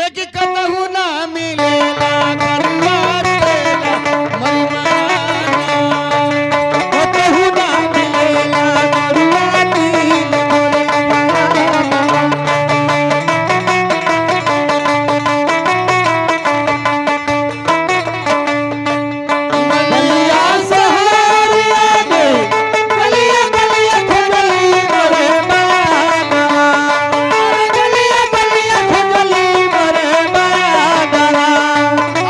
लेकिन कतहु ना मिलेला करुआ तेला मरमाना कतहु ना मिलेला करुआ तेल मलिया सहारिया में गलिया गलिया खोजली मरे बाबा गलिया गलिया खोजली मरे बाबा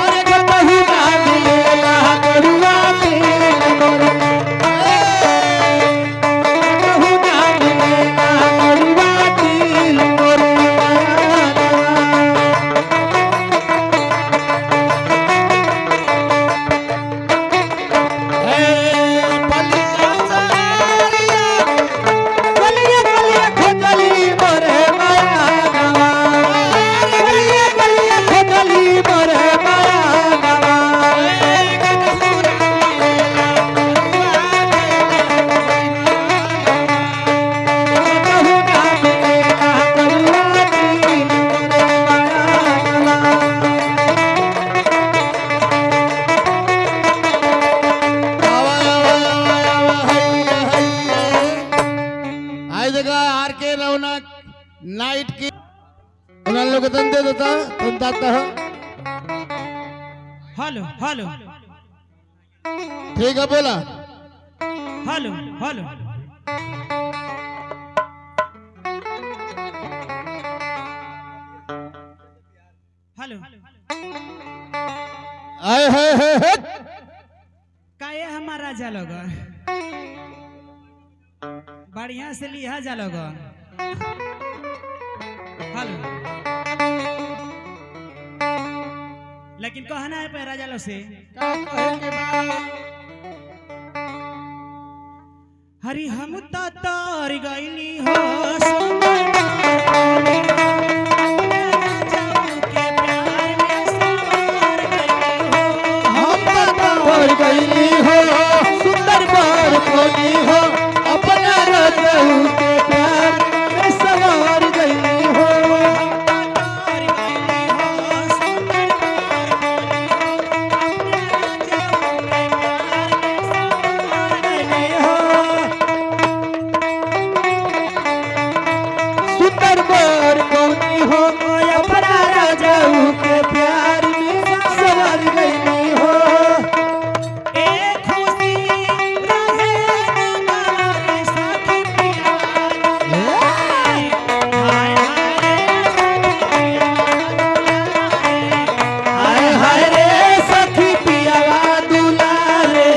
अरे कतहु ना मिलेला करुआ तेल मोरे कतहु ना मिलेला करुआ तेल मोरे पलिया सहारिया गलिया गलिया खोजली मरे बाबा गलिया गलिया खोजली मरे बाबा कतहु ना मिलेला करुआ तेल कतहु ना मिलेला करुआ तेल आज देखा आर के रौनक नाइट की उन्हें लोग धंधे देता तुम दाता हो हेलो हेलो ठीक है बोला हेलो हेलो हेलो आए है काहे हमारा जा लोग बढ़िया से लिहा जा लोग हेलो लेकिन कहना है पे राजा लो से का कहे के बाद हरी हम तार गईली हो हम पर गईली हो सुंदर बार कोनी हो अपना रतहु के प्यार में सवार गईली हो सुंदर बार कोनी हो अपना राजाऊ के प्यार में सवार गईली हो हाय हाय रे सखी पियावा दुलारे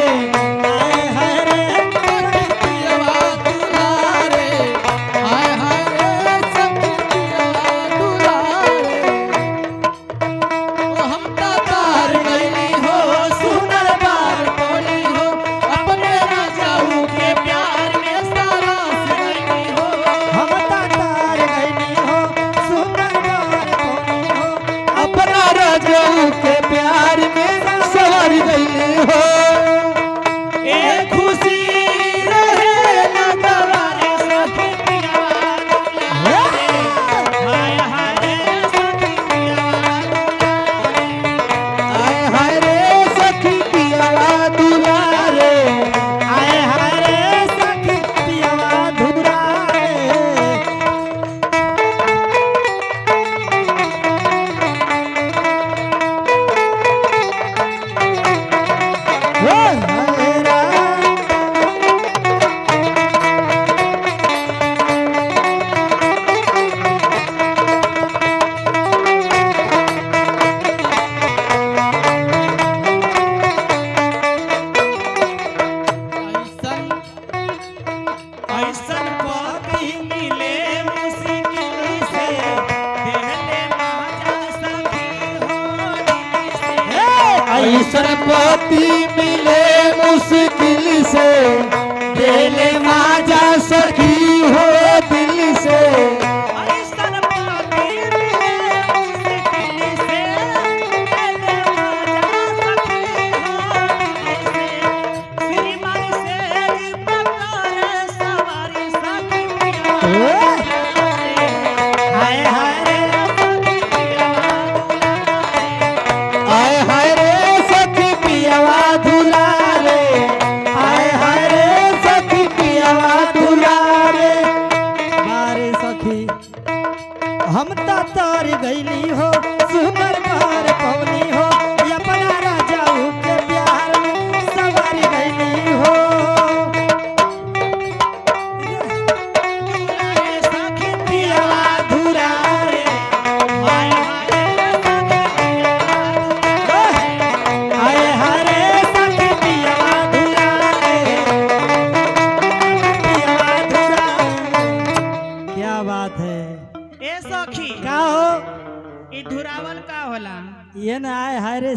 हाय हाय रे सखी पियावा दुलारे हाय हाय रे सखी पियावा दुलारे ओ हम तार गईली हो सुंदर बार बोली हो अपने राजाऊ के प्यार में सारा गईली हो हम तार गईली हो सुंदर बार बोली हो अपना राजाऊ के प्यार में सवार गईली हो ए खुशी रहे ना गवारे सखी पियावा दुलारे हाय हाय रे सखी पियावा हाय हाय रे सखी पियावा दुलारे हाय हाय रे सखी पियावा दुलारे हाय राम ऐसन पति मिले मुश्किल से देहले माजा सखी हो दिल से ऐसन पति मिले मुश्किल से दिल माजा सखी हो दिल से ऐसन पति मिले मुश्किल से देहले माजा सखी हो दिल से श्रीमान से पकड़ सवारी सखी पिया हाय हाय रे सखी पिया हम तो तार गईली हो सुनर बार पवनी हो अपना राजाऊ के प्यार में सवार गईली हो सखी पियवा धुरा रे हाय आए हरे सखी पियवा धुरा रे पियवा धुरा क्या बात है ए सखी का हो ई धुरावल का होला ये ना आए हरे